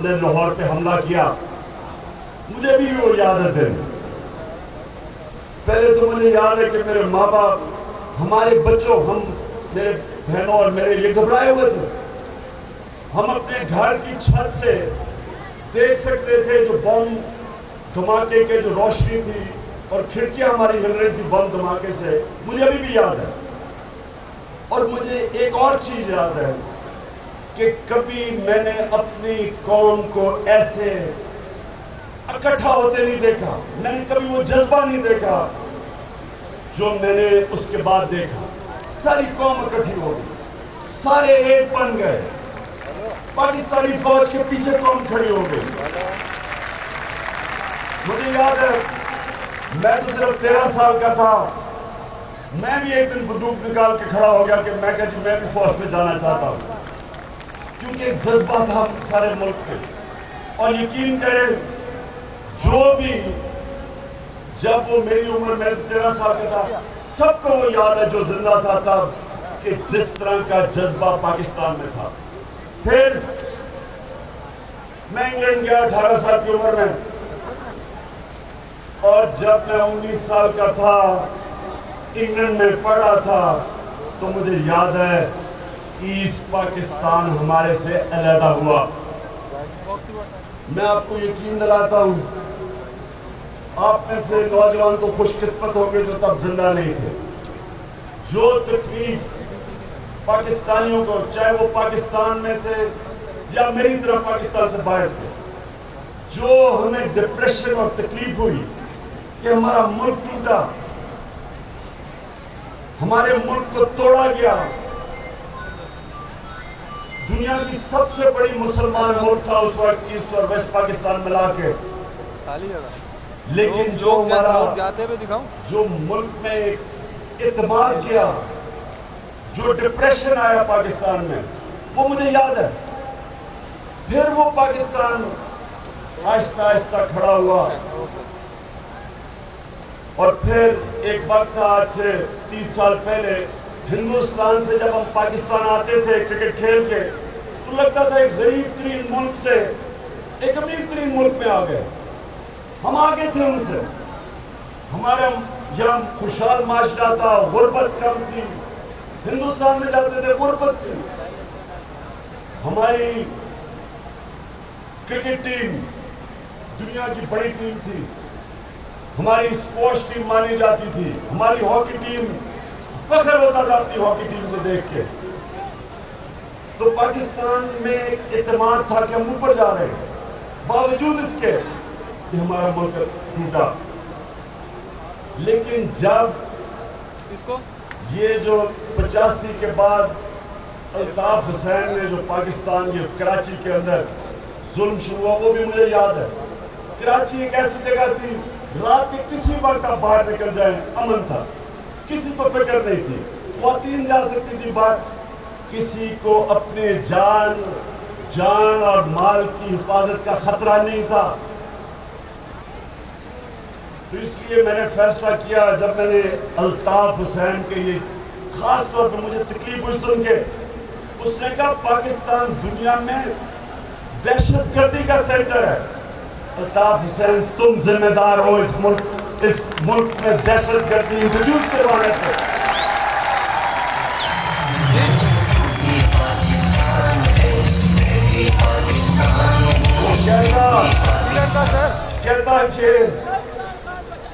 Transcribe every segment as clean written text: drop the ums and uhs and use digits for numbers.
نے لاہور پہ حملہ کیا، مجھے بھی وہ یاد ہے دن. پہلے تو مجھے یاد ہے کہ میرے ماں باپ، ہمارے بچوں، ہم میرے بہنوں اور میرے لیے گھبرائے ہوئے تھے. ہم اپنے گھر کی چھت سے دیکھ سکتے تھے جو بم دھماکے کے جو روشنی تھی اور کھڑکیاں ہماری ہل رہی تھی بم دھماکے سے. مجھے ابھی بھی یاد ہے. اور مجھے ایک اور چیز یاد ہے کہ کبھی میں نے اپنی قوم کو ایسے اکٹھا ہوتے نہیں دیکھا. میں نے کبھی وہ جذبہ نہیں دیکھا جو میں نے اس کے بعد دیکھا. ساری قوم اکٹھی ہو گئی، سارے ایک بن گئے. پاکستانی فوج کے پیچھے قوم کھڑی ہو گئی. مجھے یاد ہے میں تو صرف 13 سال کا تھا، میں بھی ایک دن بندوق نکال کے کھڑا ہو گیا کہ میں کہا جی میں بھی فوج میں جانا چاہتا ہوں، کیونکہ ایک جذبہ تھا سارے ملک میں. اور یقین کریں جو بھی، جب وہ میری عمر میں 13 سال کا تھا، سب کو وہ یاد ہے جو زندہ تھا تب کہ جس طرح کا جذبہ پاکستان میں تھا. پھر میں انگلینڈ گیا 18 سال کی عمر میں، اور جب میں 19 سال کا تھا انگلینڈ میں پڑھا تھا تو مجھے یاد ہے ایسٹ پاکستان ہمارے سے علیحدہ ہوا. میں آپ کو یقین دلاتا ہوں، آپ میں سے نوجوان تو خوش قسمت ہو گئے جو تب زندہ نہیں تھے. جو تکلیف پاکستانیوں کو، چاہے وہ پاکستان میں تھے یا میری طرف پاکستان سے باہر تھے، جو ہمیں ڈپریشن اور تکلیف ہوئی کہ ہمارا ملک ٹوٹا، ہمارے ملک کو توڑا گیا. دنیا کی سب سے بڑی مسلمان ملک تھا اس وقت ایسٹ اور ویسٹ پاکستان ملا کے، لیکن جو ہمارا جو ملک میں اعتماد کیا، جو ڈپریشن آیا پاکستان میں، وہ مجھے یاد ہے. پھر وہ پاکستان آہستہ آہستہ کھڑا ہوا. اور پھر ایک وقت تھا آج سے 30 سال پہلے، ہندوستان سے جب ہم پاکستان آتے تھے کرکٹ کھیل کے تو لگتا تھا ایک غریب ترین ملک سے ایک امیر ترین ملک میں آ گئے. ہم آگے تھے ان سے. ہمارا یہاں خوشحال معاشرہ تھا، غربت کم تھی. ہندوستان میں جاتے تھے غربت تھی. ہماری کرکٹ ٹیم دنیا کی بڑی ٹیم تھی، ہماری اسپورٹس ٹیم مانی جاتی تھی، ہماری ہاکی ٹیم، فخر ہوتا تھا اپنی ہاکی ٹیم کو دیکھ کے. تو پاکستان میں ایک اعتماد تھا کہ ہم اوپر جا رہے ہیں، باوجود اس کے کہ ہمارا ملک ٹوٹا. لیکن جب یہ جو 85 کے بعد الطاف حسین نے جو پاکستان کے کراچی کے اندر ظلم شروع ہوا، وہ بھی مجھے یاد ہے. کراچی ایک ایسی جگہ تھی، رات کے کسی وقت آپ باہر نکل جائیں امن تھا، کسی کو فکر نہیں تھی. خواتین جا سکتی تھی باہر، کسی کو اپنے جان اور مال کی حفاظت کا خطرہ نہیں تھا. تو اس لیے میں نے فیصلہ کیا، جب میں نے الطاف حسین کے یہ خاص طور پہ مجھے تکلیف ہوئی سن کے، اس نے کہا پاکستان دنیا میں دہشت گردی کا سینٹر ہے. الطاف حسین تم ذمہ دار ہو اس ملک میں دہشت گردی انٹروڈیوس کروانے کے.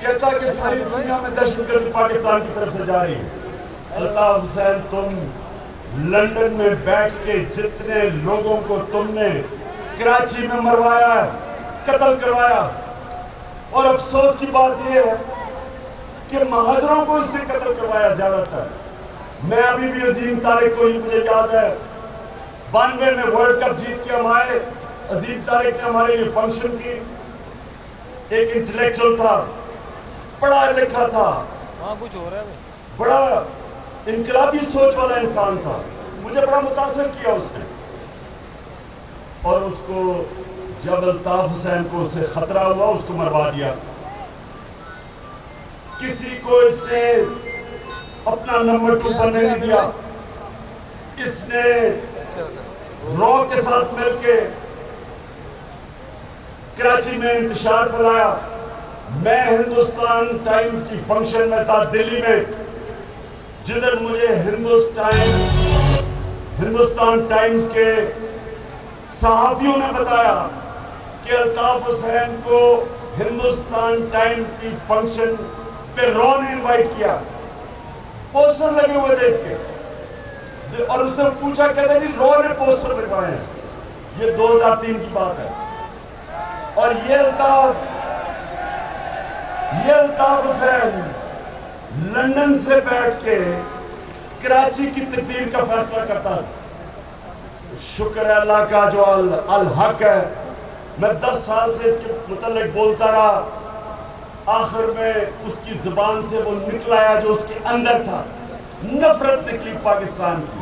کہتا کہ ساری دنیا میں دہشت گردی پاکستان کی طرف سے جاری ہے. الطاف حسین تم لندن میں بیٹھ کے جتنے لوگوں کو تم نے کراچی میں مروایا ہے، قتل کروایا، اور افسوس کی بات یہ ہے کہ مہاجروں کو اس سے قتل کروایا زیادہ تر. میں ابھی بھی عظیم طارق کو ہی مجھے یاد ہے 92 میں ورلڈ کپ جیت کے ہم آئے. عظیم طارق نے ہمارے لیے فنکشن کی. ایک انٹلیکچوئل تھا، پڑھا لکھا تھا، بڑا انقلابی سوچ والا انسان تھا. مجھے بڑا متاثر کیا اس نے. اور اس کو جب الطاف حسین کو اس سے خطرہ ہوا اس کو مروا دیا. کسی کو اس نے اپنا نمبر 2 بننے نہیں دیا. اس نے رو کے ساتھ مل کے کراچی میں انتشار پھیلایا. میں ہندوستان ٹائمز کی فنکشن میں تھا دلی میں، جدھر مجھے ہندوستان ٹائمز کے صحافیوں نے بتایا کہ الطاف حسین کو ہندوستان ٹائم کی فنکشن پہ رو نے انوائٹ کیا. پوسٹر لگے ہوئے تھے اس کے، اور اس سے پوچھا کہتے جی رو نے پوسٹر لگوائے ہیں. یہ 2003 کی بات ہے. اور یہ الطاف حسین لندن سے بیٹھ کے کراچی کی تقدیر کا فیصلہ کرتا ہے. شکر ہے اللہ کا جو الحق ہے. میں 10 سال سے اس کے متعلق بولتا رہا، آخر میں اس کی زبان سے وہ نکل آیا جو اس کے اندر تھا. نفرت نکلی پاکستان کی.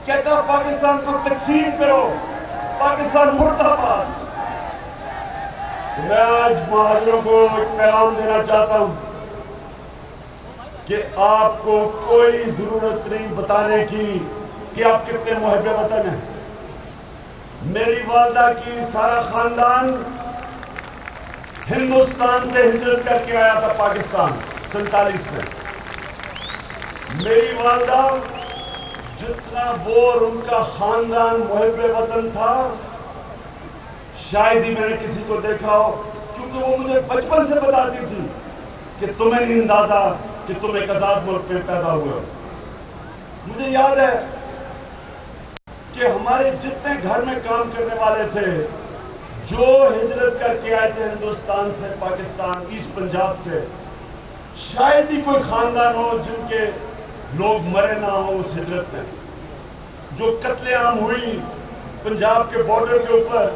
کہتا پاکستان کو تقسیم کرو، پاکستان مرد آباد. میں آج مہاجروں کو ایک پیغام دینا چاہتا ہوں کہ آپ کو کوئی ضرورت نہیں بتانے کی کہ آپ کتنے محب وطن ہیں. میری والدہ کی سارا خاندان ہندوستان سے ہجرت کر کے آیا تھا پاکستان 47 میں. میری والدہ جتنا وہ اور ان کا خاندان محب وطن تھا، شاید ہی میں نے کسی کو دیکھا ہو، کیونکہ وہ مجھے بچپن سے بتاتی تھی کہ تمہیں نہیں اندازہ کہ تم ایک آزاد ملک میں پیدا ہوئے ہو. مجھے یاد ہے کہ ہمارے جتنے گھر میں کام کرنے والے تھے جو ہجرت کر کے آئے تھے ہندوستان سے پاکستان، ایسٹ پنجاب سے، شاید ہی کوئی خاندان ہو جن کے لوگ مرے نہ ہوں اس ہجرت میں. جو قتل عام ہوئی پنجاب کے بارڈر کے اوپر،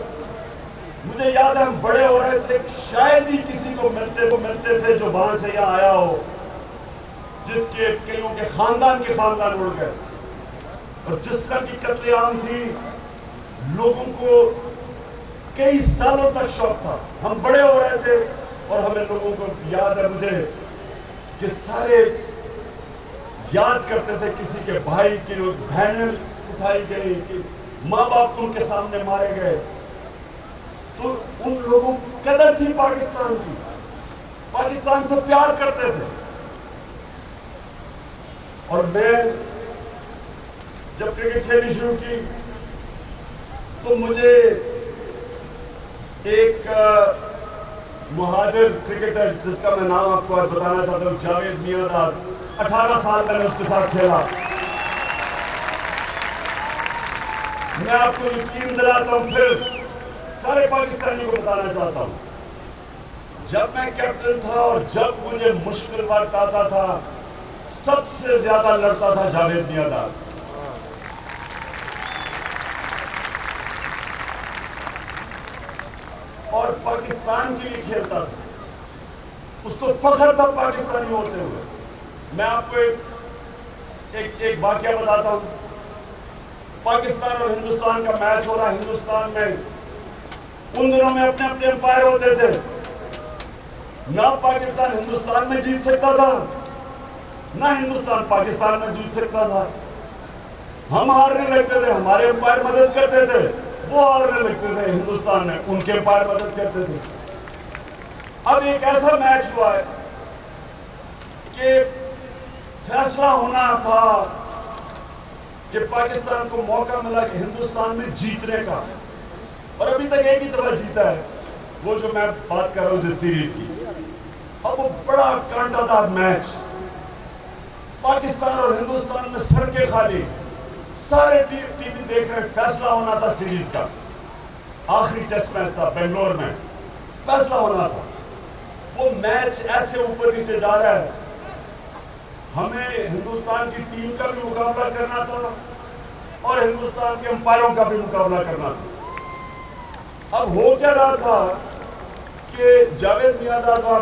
مجھے یاد ہے ہم بڑے ہو رہے تھے، شاید ہی کسی کو ملتے تھے جو وہاں سے یہاں آیا ہو، جس کے کئیوں کے خاندان اڑ گئے. اور جس طرح کی قتل عام تھی، لوگوں کو کئی سالوں تک شوق تھا. ہم بڑے ہو رہے تھے اور ہمیں لوگوں کو یاد ہے مجھے کہ سارے یاد کرتے تھے کسی کے بھائی کی بہنیں اٹھائی گئی، کہ ماں باپ ان کے سامنے مارے گئے. تو ان لوگوں کو قدر تھی پاکستان کی، پاکستان سے پیار کرتے تھے. اور میں جب کرکٹ کھیلنی شروع کی تو مجھے ایک مہاجر کرکٹر جس کا میں نام آپ کو آج بتانا چاہتا ہوں، جاوید میاں، 18 سال میں نے اس کے ساتھ کھیلا. میں آپ کو یقین دلاتا ہوں، پھر سارے پاکستانیوں کو بتانا چاہتا ہوں، جب میں کیپٹن تھا اور جب مجھے مشکل وقت آتا تھا، سب سے زیادہ لڑتا تھا جاوید میاں. اور پاکستان کے لیے کھیلتا تھا. اس کو فخر تھا پاکستانی ہوتے ہوئے. میں آپ کو ایک واقعہ بتاتا ہوں. پاکستان اور ہندوستان کا میچ ہو رہا. ہندوستان میں ان دنوں میں اپنے اپنے امپائر ہوتے تھے. نہ پاکستان ہندوستان میں جیت سکتا تھا، نہ ہندوستان پاکستان میں جیت سکتا تھا. ہم ہارنے لگتے تھے، ہمارے امپائر مدد کرتے تھے. وہ ہارنے لگتے تھے، ہندوستان میں ان کے امپائر مدد کرتے تھے. اب ایک ایسا میچ ہوا ہے کہ فیصلہ ہونا تھا کہ پاکستان کو موقع ملا کہ ہندوستان میں جیتنے کا، اور ابھی تک ایک ہی دفعہ جیتا ہے، وہ جو میں بات کر رہا ہوں جس سیریز کی. اب وہ بڑا کانٹا دار میچ، پاکستان اور ہندوستان میں سڑکیں خالی، سارے ٹی وی دیکھ رہے. فیصلہ ہونا تھا سیریز کا. آخری ٹیسٹ میچ تھا بنگلور میں، فیصلہ ہونا تھا. وہ میچ ایسے اوپر نیچے جا رہا ہے. ہمیں ہندوستان کی ٹیم کا بھی مقابلہ کرنا تھا اور ہندوستان کے امپائروں کا بھی مقابلہ کرنا تھا. اب ہو کیا رہا تھا کہ جاوید میاں کا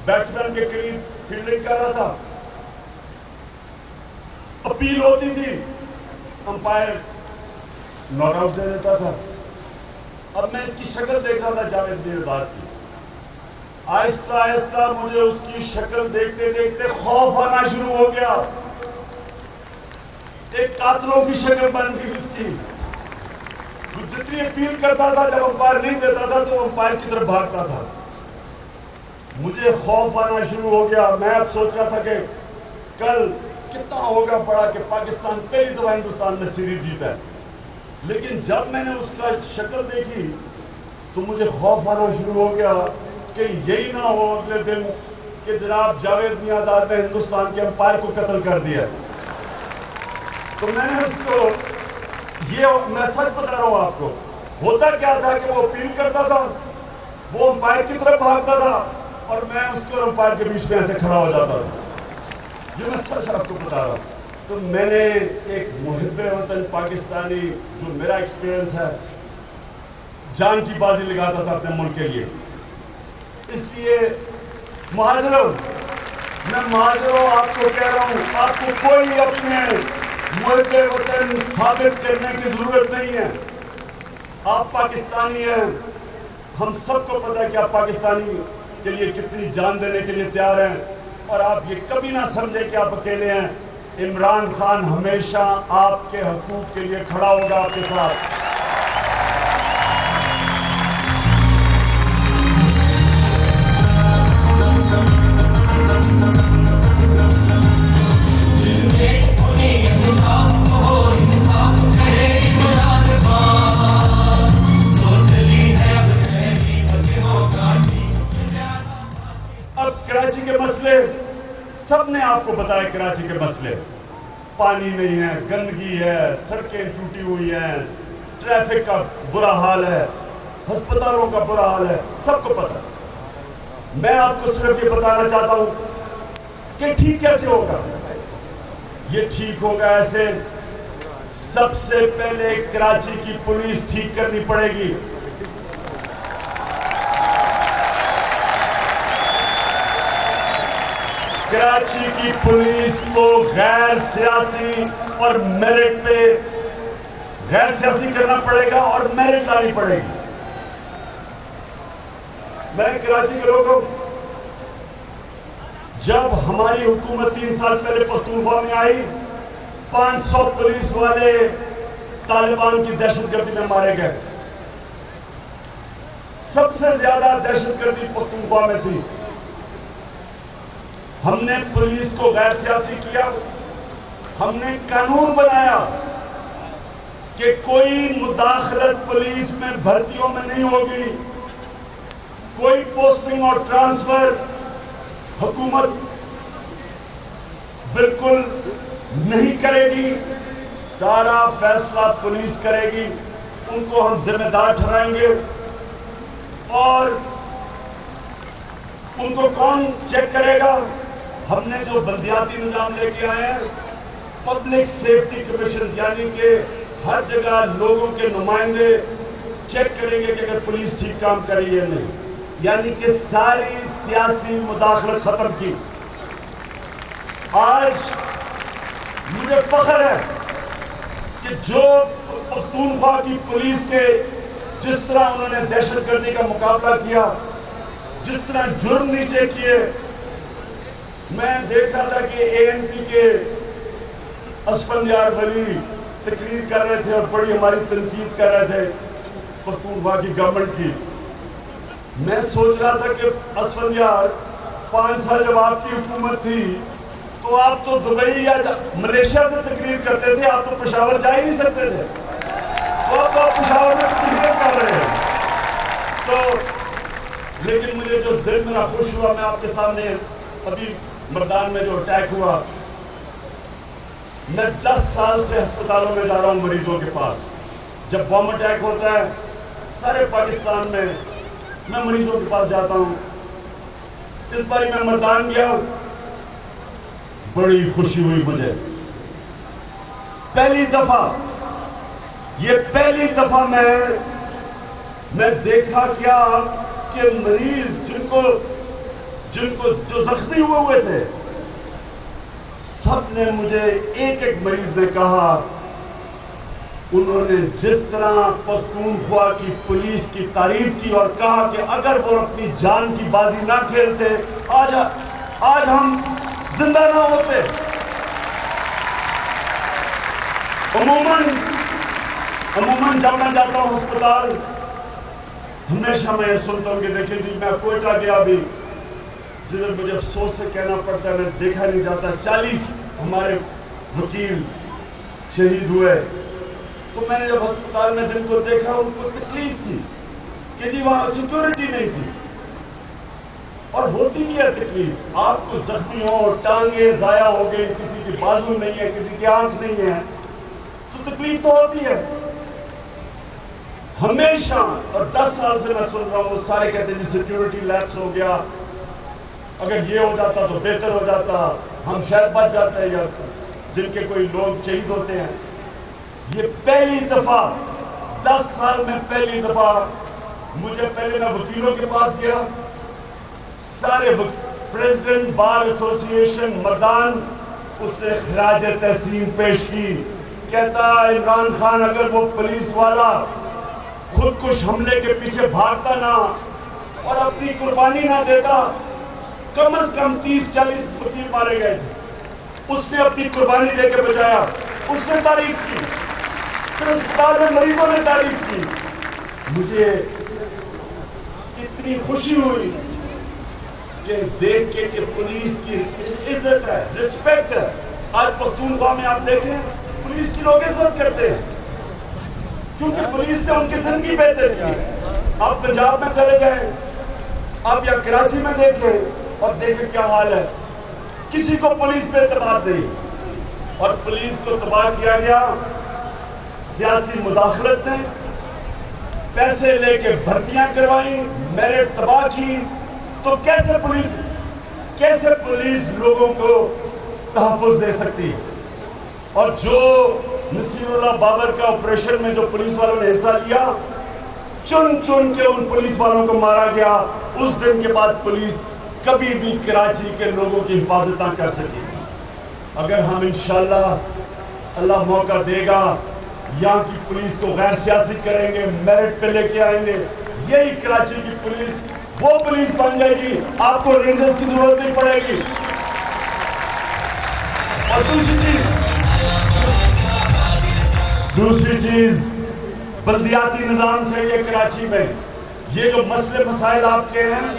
بیٹسمین کے قریب فیلڈنگ کر رہا تھا. اپیل ہوتی تھی، امپائر ناٹ آؤٹ دے دیتا تھا. اب میں اس کی شکل دیکھ رہا تھا جاوید میاں کی. آہستہ آہستہ مجھے اس کی شکل دیکھتے دیکھتے خوف آنا شروع ہو گیا. ایک قاتلوں کی شکل بن گئی اس کی. جتنی اپیل کرتا تھا جب امپائر نہیں دیتا تھا تو امپائر کی طرف بھاگتا تھا. مجھے خوف آنا شروع ہو گیا. میں اب سوچ رہا تھا کہ کل کتنا ہوگا بڑا کہ پاکستان پہلی دفعہ ہندوستان میں سیریز جیتا ہے. لیکن جب میں نے اس کا شکل دیکھی تو مجھے خوف آنا شروع ہو گیا کہ یہی نہ ہو اگلے دن کہ جناب جاوید میاں نے ہندوستان کے امپائر کو قتل کر دیا. تو میں نے اس کو میں سچ بتا رہا ہوں آپ کو, ہوتا کیا تھا کہ وہ اپیل کرتا تھا, وہ امپائر کی طرف بھاگتا تھا اور میں اس کو امپائر کے بیچ میں ایسے کھڑا ہو جاتا تھا. یہ میں سچ آپ کو بتا رہا ہوں. تو میں نے ایک محب وطن پاکستانی جو میرا ایکسپیرئنس ہے, جان کی بازی لگاتا تھا اپنے ملک کے لیے. اس لیے مہاجروں, میں مہاجروں آپ کو کہہ رہا ہوں, آپ کو کوئی اپنے محب وطن ثابت کرنے کی ضرورت نہیں ہے. آپ پاکستانی ہیں, ہم سب کو پتہ ہے کہ آپ پاکستانی کے لیے کتنی جان دینے کے لیے تیار ہیں, اور آپ یہ کبھی نہ سمجھیں کہ آپ اکیلے ہیں. عمران خان ہمیشہ آپ کے حقوق کے لیے کھڑا ہوگا آپ کے ساتھ. کراچی کے مسئلے سب نے آپ کو بتایا. کراچی کے مسئلے, پانی نہیں ہے, گندگی ہے, سڑکیں ٹوٹی ہوئی ہیں, ٹریفک کا برا حال ہے, ہسپتالوں کا برا حال ہے, سب کو پتہ. میں آپ کو صرف یہ بتانا چاہتا ہوں کہ ٹھیک کیسے ہوگا. یہ ٹھیک ہوگا ایسے, سب سے پہلے کراچی کی پولیس ٹھیک کرنی پڑے گی. کراچی کی پولیس کو غیر سیاسی اور میرٹ پہ غیر سیاسی کرنا پڑے گا اور میرٹ لانی پڑے گی. میں کراچی کے لوگوں, جب ہماری حکومت 3 سال پہلے پختونخوا میں آئی, 500 پولیس والے طالبان کی دہشت گردی میں مارے گئے. سب سے زیادہ دہشت گردی پختونخوا میں تھی. ہم نے پولیس کو غیر سیاسی کیا. ہم نے قانون بنایا کہ کوئی مداخلت پولیس میں بھرتیوں میں نہیں ہوگی, کوئی پوسٹنگ اور ٹرانسفر حکومت بالکل نہیں کرے گی. سارا فیصلہ پولیس کرے گی. ان کو ہم ذمہ دار ٹھہرائیں گے. اور ان کو کون چیک کرے گا؟ ہم نے جو بلدیاتی نظام لے کے آئے ہیں, پبلک سیفٹی کمیشن, یعنی کہ ہر جگہ لوگوں کے نمائندے چیک کریں گے کہ اگر پولیس ٹھیک کام کری ہے نہیں. یعنی کہ ساری سیاسی مداخلت ختم کی. آج مجھے فخر ہے کہ جو پختونخوا کی پولیس کے جس طرح انہوں نے دہشت گردی کا مقابلہ کیا, جس طرح جرم نیچے کیے. میں دیکھ رہا تھا کہ ANP کے اسفندیار ولی تقریر کر رہے تھے اور بڑی ہماری تنقید کر رہے تھے پختونخوا کی گورنمنٹ کی. میں سوچ رہا تھا کہ اسفندیار, 5 سال جب آپ کی حکومت تھی تو آپ تو دبئی یا ملیشیا سے تقریر کرتے تھے, آپ تو پشاور جا ہی نہیں سکتے تھے. تو اب تو آپ پشاور میں تقریر کر رہے ہیں. تو لیکن مجھے جو دل میرا خوش ہوا, میں آپ کے سامنے ابھی مردان میں جو اٹیک ہوا, میں 10 سال سے ہسپتالوں میں جا رہا ہوں مریضوں کے پاس. جب بم اٹیک ہوتا ہے سارے پاکستان میں, میں مریضوں کے پاس جاتا ہوں. اس باری میں مردان گیا, بڑی خوشی ہوئی مجھے. پہلی دفعہ میں دیکھا کیا کہ مریض جن کو جو زخمی ہوئے تھے, سب نے مجھے ایک مریض نے کہا, انہوں نے جس طرح پختونخوا کی پولیس کی تعریف کی اور کہا کہ اگر وہ اپنی جان کی بازی نہ کھیلتے آج ہم زندہ نہ ہوتے. عموماً جب میں جاتا ہوں ہسپتال ہمیشہ میں یہ سنتا ہوں کہ دیکھیں جی میں کوئٹہ گیا بھی جدھر مجھے افسوس سے کہنا پڑتا ہے میں دیکھا نہیں جاتا 40 ہمارے وکیل شہید ہوئے. تو میں نے جب ہسپتال میں جن کو دیکھا ان کو تکلیف تھی کہ جی وہاں سیکیورٹی نہیں تھی. اور ہوتی بھی ہے تکلیف, آپ کو زخمی ہو, ٹانگیں ضائع ہو گئی, کسی کی بازو نہیں ہے, کسی کی آنکھ نہیں ہے, تو تکلیف تو ہوتی ہے ہمیشہ. اور 10 سال سے میں سن رہا ہوں وہ سارے کہتے ہیں جی سیکیورٹی لیپس ہو گیا, اگر یہ ہو جاتا تو بہتر ہو جاتا, ہم شاید بچ جاتے ہیں, یا جن کے کوئی لوگ شہید ہوتے ہیں. یہ پہلی دفعہ 10 سال میں پہلی دفعہ مجھے, پہلے میں وکیلوں کے پاس گیا, سارے پریزیڈنٹ بار ایسوسی ایشن مردان, اس نے خراج تحسین پیش کی, کہتا عمران خان اگر وہ پولیس والا خودکش حملے کے پیچھے بھاگتا نہ اور اپنی قربانی نہ دیتا, کم از کم 30-40 وکیل مارے گئے تھے. اس نے اپنی قربانی دے کے بچایا, اس نے تعریف کی, پھر اسپتال میں مریضوں نے تعریف کی. مجھے اتنی خوشی ہوئی کہ دیکھ کے کہ پولیس کی عزت ہے, رسپیکٹ ہے. آج پختونخوا میں آپ دیکھیں پولیس کی لوگ عزت کرتے ہیں کیونکہ پولیس نے ان کی زندگی بہتر کی. آپ پنجاب میں چلے جائیں, آپ یا کراچی میں دیکھیں اور دیکھیں کیا حال ہے, کسی کو پولیس پہ اعتبار نہیں. اور پولیس کو تباہ کیا گیا سیاسی مداخلت نے, پیسے لے کے بھرتیاں کروائیں, میرٹ تباہ کی. تو کیسے پولیس لوگوں کو تحفظ دے سکتی؟ اور جو نصیر اللہ بابر کا آپریشن میں جو پولیس والوں نے حصہ لیا, چن چن کے ان پولیس والوں کو مارا گیا. اس دن کے بعد پولیس کبھی بھی کراچی کے لوگوں کی حفاظت نہ کر سکی. اگر ہم انشاءاللہ اللہ موقع دے گا یہاں کی پولیس کو غیر سیاسی کریں گے, میرٹ پہ لے کے آئیں گے, یہی کراچی کی پولیس وہ پولیس بن جائے گی, آپ کو رینجرز کی ضرورت نہیں پڑے گی. اور دوسری چیز بلدیاتی نظام چاہیے کراچی میں. یہ جو مسئلے مسائل آپ کے ہیں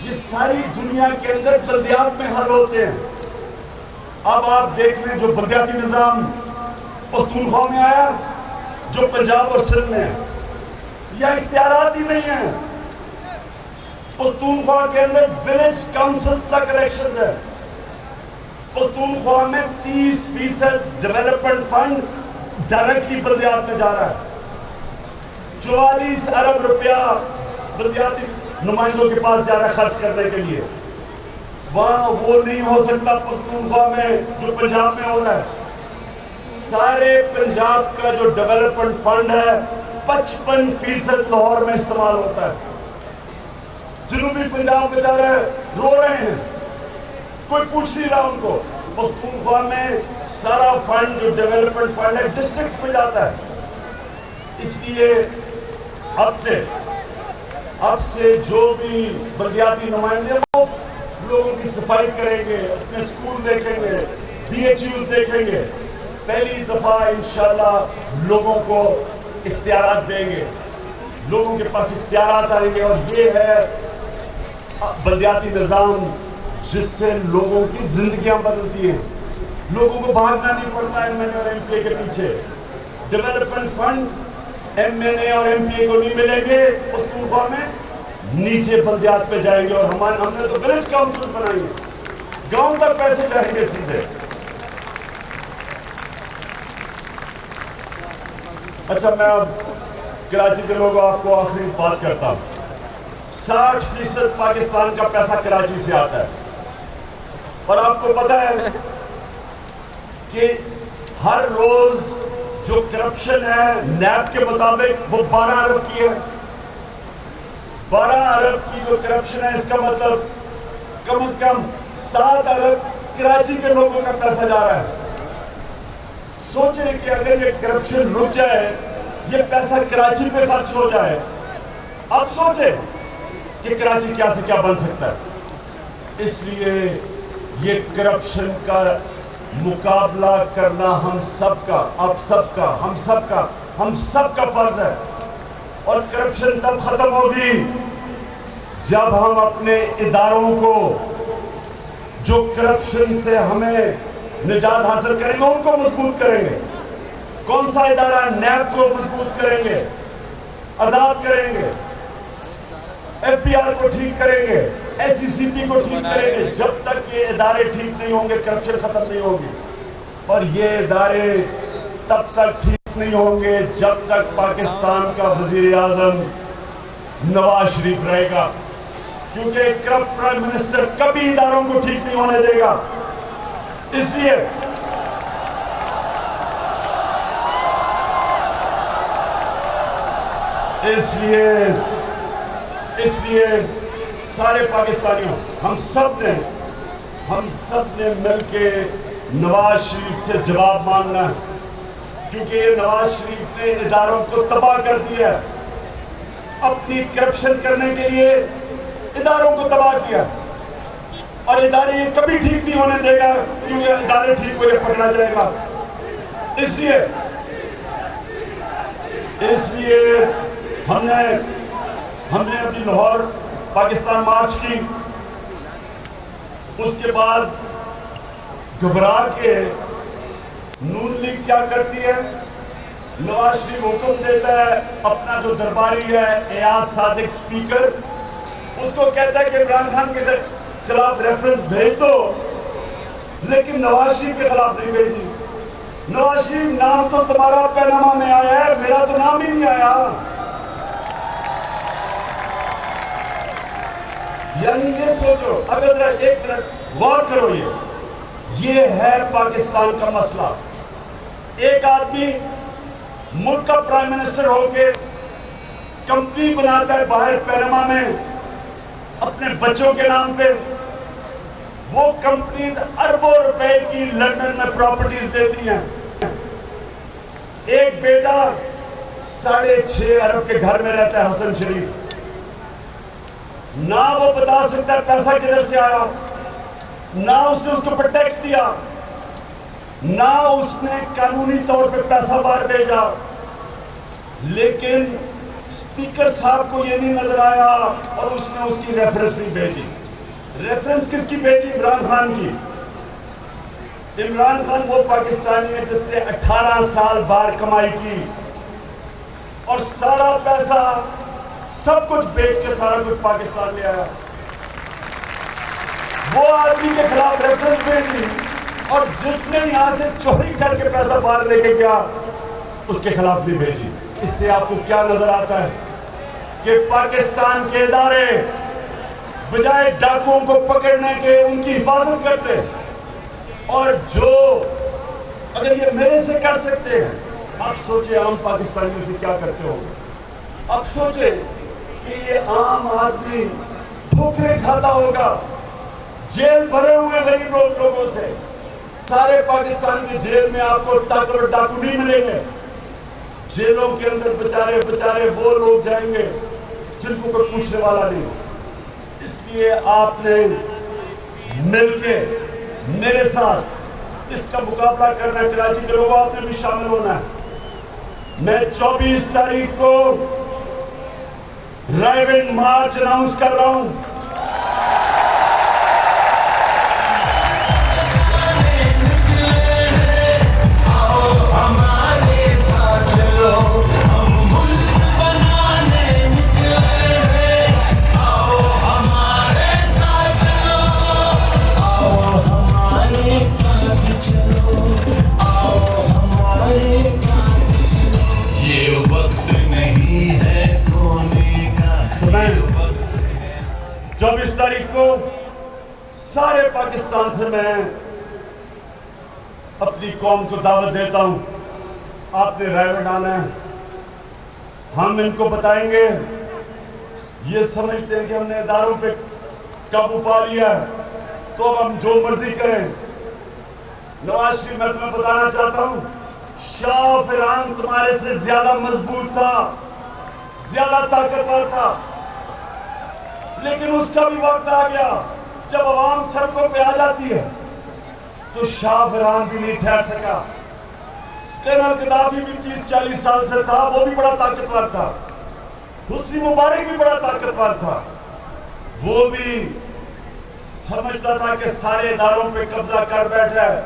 یہ ساری دنیا کے اندر بلدیات میں حل ہوتے ہیں. اب آپ دیکھ لیں جو بلدیاتی نظام پختونخوا میں آیا, جو پنجاب اور سندھ میں ہے, یہ اختیارات ہی نہیں ہیں. پختونخوا کے اندر ولیج کاؤنسل تک الیکشنز ہے. پختونخوا میں 30% ڈیولپمنٹ فنڈ ڈائریکٹلی بلدیات میں جا رہا ہے. 44 ارب روپیہ بلدیاتی نمائندوں کے پاس جا رہا ہے خرچ کرنے کے لیے. وہاں وہ نہیں ہو سکتا پختونخوا میں جو پنجاب میں ہو رہا ہے. سارے پنجاب کا جو ڈیولپمنٹ فنڈ ہے 55% لاہور میں استعمال ہوتا ہے. جنوبی پنجاب بیچارے رو رہے ہیں, کوئی پوچھ نہیں رہا ان کو. پختونخوا میں سارا فنڈ جو ڈیولپمنٹ فنڈ ہے ڈسٹرکٹس پہ جاتا ہے. اس لیے اب سے جو بھی بلدیاتی نمائندے وہ لوگوں کی صفائی کریں گے, اپنے سکول دیکھیں گے, BHUs دیکھیں گے, پہلی دفعہ انشاءاللہ لوگوں کو اختیارات دیں گے, لوگوں کے پاس اختیارات آئیں گے. اور یہ ہے بلدیاتی نظام جس سے لوگوں کی زندگیاں بدلتی ہیں. لوگوں کو بھاگنا نہیں پڑتا MNA اور MP کے پیچھے. ڈیولپمنٹ فنڈ MNA اور MP کو نہیں ملیں گے پختونخوا میں, نیچے بلدیات پہ جائیں گے. اور ہم نے تو ولیج کاؤنسل بنائیں گے, گاؤں تک پیسے جائیں گے سیدھے. اچھا میں اب کراچی کے لوگوں آپ کو آخری بات کرتا ہوں. 60% پاکستان کا پیسہ کراچی سے آتا ہے. اور آپ کو پتہ ہے کہ ہر روز جو کرپشن ہے نیب کے مطابق وہ 12 ارب کی ہے. 12 ارب کی جو کرپشن ہے, اس کا مطلب کم از کم 7 ارب کراچی کے لوگوں کا پیسہ جا رہا ہے. سوچیں کہ اگر یہ کرپشن رک جائے, یہ پیسہ کراچی پہ خرچ ہو جائے, اب سوچیں کہ کراچی کیا سے کیا بن سکتا ہے. اس لیے یہ کرپشن کا مقابلہ کرنا ہم سب کا, ہم سب کا ہم سب کا فرض ہے. اور کرپشن تب ختم ہوگی جب ہم اپنے اداروں کو جو کرپشن سے ہمیں نجات حاصل کریں گے ان کو مضبوط کریں گے. کون سا ادارہ؟ نیب کو مضبوط کریں گے, آزاد کریں گے, ایف بی آر کو ٹھیک کریں گے, ایس سی سی پی کو ٹھیک کریں گے. جب تک یہ ادارے ٹھیک نہیں ہوں گے کرپشن ختم نہیں ہوگی. اور یہ ادارے تب تک ٹھیک نہیں ہوں گے جب تک پاکستان کا وزیر اعظم نواز شریف رہے گا, کیونکہ کرپٹ پرائم منسٹر کبھی اداروں کو ٹھیک نہیں ہونے دے گا. اس لیے سارے پاکستانیوں ہم سب نے مل کے نواز شریف سے جواب مانگنا ہے, کیونکہ یہ نواز شریف نے اداروں کو تباہ کر دیا ہے. اپنی کرپشن کرنے کے لیے اداروں کو تباہ کیا, اور ادارے یہ کبھی ٹھیک نہیں ہونے دے گا, کیونکہ ادارے ٹھیک ہو یہ پکڑا جائے گا. اس لیے ہم نے اپنی لاہور پاکستان مارچ کی. اس کے بعد گھبرا کے نون لیگ کیا کرتی ہے, نواز شریف حکم دیتا ہے, اپنا جو درباری ہے ایاز صادق سپیکر, اس کو کہتا ہے کہ عمران خان کے خلاف ریفرنس بھیج دو, لیکن نواز شریف کے خلاف نہیں بھیجی. نواز شریف نام تو تمہارا پیناما میں آیا ہے, میرا تو نام ہی نہیں آیا. یعنی یہ سوچو, اگر ذرا ایک منٹ غور کرو, یہ ہے پاکستان کا مسئلہ. ایک آدمی ملک کا پرائم منسٹر ہو کے کمپنی بناتا ہے باہر پیناما میں اپنے بچوں کے نام پہ. وہ کمپنیز اربوں روپے کی لندن میں پراپرٹیز دیتی ہیں. ایک بیٹا 6.5 ارب کے گھر میں رہتا ہے, حسن شریف. نہ وہ بتا سکتا ہے پیسہ کدھر سے آیا, نہ اس نے اس کو پر ٹیکس دیا, نہ اس نے قانونی طور پہ پیسہ باہر بھیجا. لیکن اسپیکر صاحب کو یہ نہیں نظر آیا اور اس نے اس کی ریفرنس نہیں بھیجی. ریفرنس کس کی بھیجی؟ عمران خان کی. عمران خان وہ پاکستانی ہے جس نے 18 سال باہر کمائی کی اور سارا پیسہ سب کچھ بیچ کے سارا کچھ پاکستان لے آیا. وہ آدمی کے خلاف ریفرنس بھیجی, اور جس نے یہاں سے چوری کر کے پیسہ باہر لے کے گیا اس کے خلاف نہیں بھیجی. اس سے آپ کو کیا نظر آتا ہے کہ پاکستان کے ادارے بجائے ڈاکوؤں کو پکڑنے کے ان کی حفاظت کرتے, اور جو اگر یہ میرے سے کر سکتے ہیں, آپ سوچیں عام پاکستانیوں سے کیا کرتے ہو. اب سوچیں کہ یہ عام آدمی ٹھوکریں کھاتا ہوگا, جیل بھرے ہوئے غریب لوگوں سے. سارے پاکستان کی جیل میں آپ کو ٹاکر اور ڈاکو نہیں ملیں گے. جیلوں کے اندر بچارے وہ لوگ جائیں گے جن کو کوئی پوچھنے والا نہیں. اس لیے آپ نے مل کے میرے ساتھ اس کا مقابلہ کرنا ہے. کراچی کے لوگوں آپ نے بھی شامل ہونا ہے. میں 24 تاریخ کو رائیونڈ مارچ اناؤنس کر رہا ہوں. چوبیس تاریخ کو سارے پاکستان سے میں اپنی قوم کو دعوت دیتا ہوں. آپ نے رائیونڈ آنا ہے. ہم ان کو بتائیں گے, یہ سمجھتے ہیں کہ ہم نے اداروں پہ قابو پا لیا ہے تو اب ہم جو مرضی کریں. نواز شریف میں تمہیں بتانا چاہتا ہوں, شاہ فرحان تمہارے سے زیادہ مضبوط تھا, زیادہ طاقتور تھا, لیکن اس کا بھی وقت آ گیا جب عوام سڑکوں پہ آ جاتی ہے تو شاہ فرحان بھی نہیں ٹھہر سکا. کرنل گدافی بھی 30-40 سال سے تھا، وہ بھی بڑا طاقتور تھا، حسنی مبارک بھی بڑا طاقتور تھا، وہ بھی سمجھتا تھا کہ سارے اداروں پہ قبضہ کر بیٹھا ہے،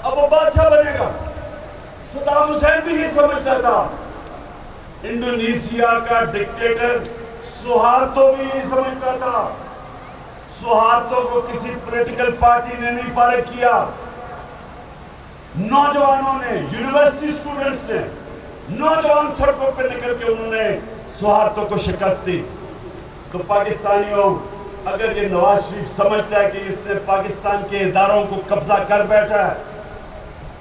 اب وہ بادشاہ بنے گا۔ صدام حسین بھی یہ سمجھتا تھا، انڈونیشیا کا ڈکٹیٹر سہارتو بھی یہ سمجھتا تھا۔ سہارتو کو کسی پولیٹیکل پارٹی نے نہیں فارغ کیا، نوجوانوں نے، یونیورسٹی اسٹوڈنٹس نے، نوجوان سڑکوں پہ نکل کے انہوں نے سہارتو کو شکست دی۔ تو پاکستانیوں، اگر یہ نواز شریف سمجھتا ہے کہ اس نے پاکستان کے اداروں کو قبضہ کر بیٹھا ہے،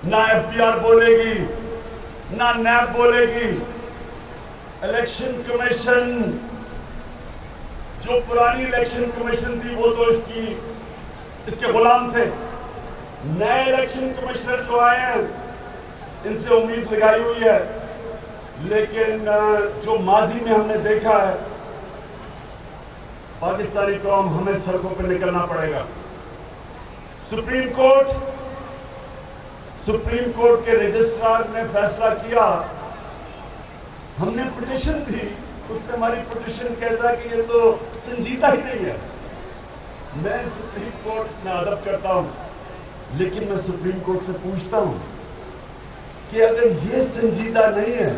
نہ ایف بی آر بولے گی، نہ نیب بولے گی، الیکشن کمیشن جو پرانی الیکشن کمیشن تھی وہ تو اس کے غلام تھے، نئے الیکشن کمشنر جو آئے ہیں ان سے امید لگائی ہوئی ہے، لیکن جو ماضی میں ہم نے دیکھا ہے، پاکستانی قوم ہمیں سڑکوں پہ نکلنا پڑے گا۔ سپریم کورٹ کے رجسٹرار نے فیصلہ کیا، ہم نے پٹیشن دی، اس میں ہماری پٹیشن کہتا ہے کہ یہ تو سنجیدہ ہی نہیں ہے۔ میں سپریم کورٹ میں ادب کرتا ہوں، لیکن میں سپریم کورٹ سے پوچھتا ہوں کہ اگر یہ سنجیدہ نہیں ہے،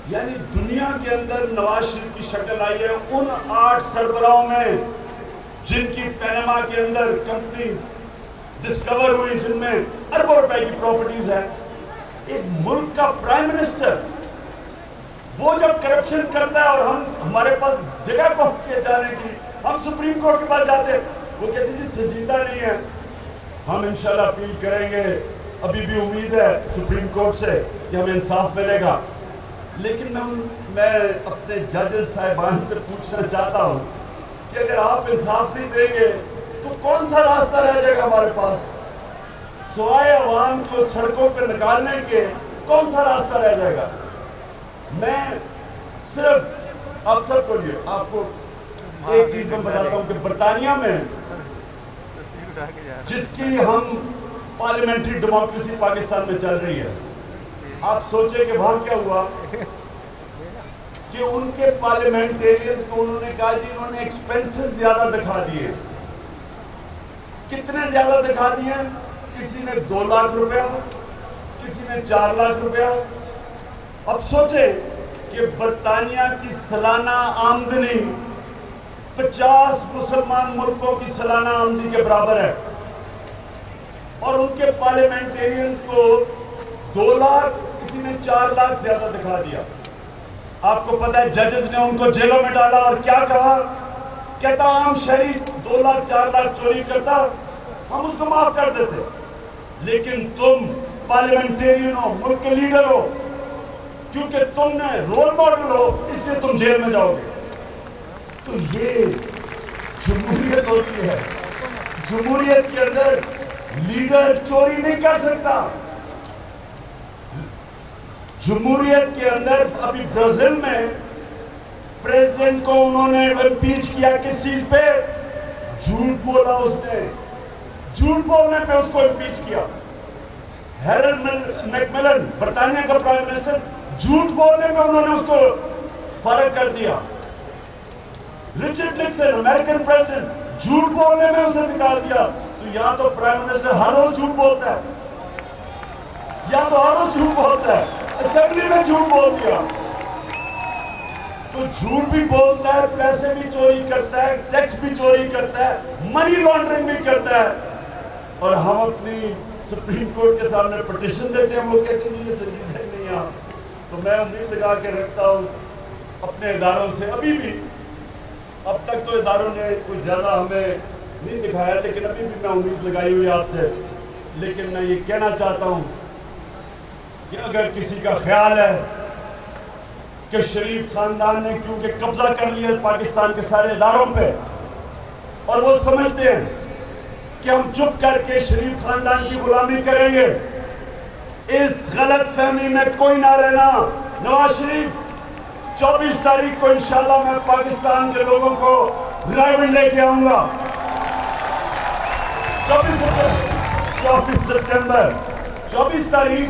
یعنی دنیا کے اندر نواز شریف کی شکل آئی ہے ان 8 سربراہوں میں جن کی پینما کے اندر کمپنیز ڈسکور ہوئی، جن میں اربوں روپے کی پراپرٹیز ہیں، ایک ملک کا پرائم منسٹر وہ جب کرپشن کرتا ہے اور ہمارے پاس جگہ پہنچی ہے جانے کی، ہم سپریم کورٹ کے پاس جاتے ہیں، وہ کہتے ہیں جی سنجیدہ نہیں ہے۔ ہم انشاءاللہ اپیل کریں گے، ابھی بھی امید ہے سپریم کورٹ سے کہ ہمیں انصاف ملے گا، لیکن میں اپنے ججز صاحبان سے پوچھنا چاہتا ہوں کہ اگر آپ انصاف نہیں دیں گے تو کون سا راستہ رہ جائے گا ہمارے پاس؟ سوائے عوام کو سڑکوں پہ نکالنے کے کون سا راستہ رہ جائے گا؟ میں صرف آپ سب کو لیے آپ کو ایک چیز میں بتاتا ہوں کہ برطانیہ میں جس کی ہم پارلیمنٹری ڈیموکریسی پاکستان میں چل رہی ہے، آپ سوچیں کہ وہاں کیا ہوا کہ ان کے پارلیمنٹیرینز کو انہوں نے کہا جی انہوں نے ایکسپینسز زیادہ دکھا دیے۔ کتنے زیادہ دکھا دیے؟ کسی نے 2 لاکھ روپیہ، کسی نے 4 لاکھ روپیہ۔ اب سوچیں کہ برطانیہ کی سالانہ آمدنی 50 مسلمان ملکوں کی سالانہ آمدنی کے برابر ہے، اور ان کے پارلیمنٹیرینز کو 2 لاکھ، کسی نے 4 لاکھ زیادہ دکھا دیا۔ آپ کو پتہ ہے ججز نے ان کو جیلوں میں ڈالا اور کیا کہا؟ کہتا عام شہری 2 لاکھ 4 لاکھ چوری کرتا ہم اس کو معاف کر دیتے، لیکن تم پارلیمنٹیرین ہو، ملک کے لیڈر ہو، کیونکہ تم نے رول ماڈل ہو اس لیے تم جیل میں جاؤ گے۔ تو یہ جمہوریت ہوتی ہے، جمہوریت کے اندر لیڈر چوری نہیں کر سکتا۔ جمہوریت کے اندر ابھی برازیل میں پریزیڈنٹ کو انہوں نے امپیچ کیا کس چیز پہ؟ جھوٹ بولا اس نے، جھوٹ بولنے پہ اس کو امپیچ کیا۔ ہیرلڈ میکملن برطانیہ کا پرائم منسٹر، جھوٹ بولنے پہ انہوں نے اس کو فارغ کر دیا۔ رچرڈ نکسن امریکن پریزیڈنٹ، جھوٹ بولنے میں اسے نکال دیا۔ تو یہاں تو پرائم منسٹر ہر روز جھوٹ بولتا ہے، یا تو ہر روز جھوٹ بولتا ہے، اسمبلی میں جھوٹ بول دیا۔ تو جھوٹ بھی بولتا ہے، پیسے بھی چوری کرتا ہے، ٹیکس بھی چوری کرتا ہے، منی لانڈرنگ بھی کرتا ہے، اور ہم اپنی سپریم کورٹ کے سامنے پٹیشن دیتے ہیں، وہ کہتے ہیں یہ سنجیدہ ہی نہیں ہے۔ تو میں امید لگا کے رکھتا ہوں اپنے اداروں سے، ابھی بھی اب تک تو اداروں نے کوئی زیادہ ہمیں نہیں دکھایا، لیکن ابھی بھی میں امید لگائی ہوئی آپ سے، لیکن میں یہ کہنا چاہتا ہوں کہ اگر کسی کا خیال ہے کہ شریف خاندان نے کیونکہ قبضہ کر لیا پاکستان کے سارے اداروں پہ، اور وہ سمجھتے ہیں کہ ہم چپ کر کے شریف خاندان کی غلامی کریں گے، اس غلط فہمی میں کوئی نہ رہنا۔ نواز شریف 24 تاریخ کو انشاءاللہ میں پاکستان کے لوگوں کو رائبن لے کے آؤں گا۔ 24 تاریخ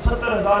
70,000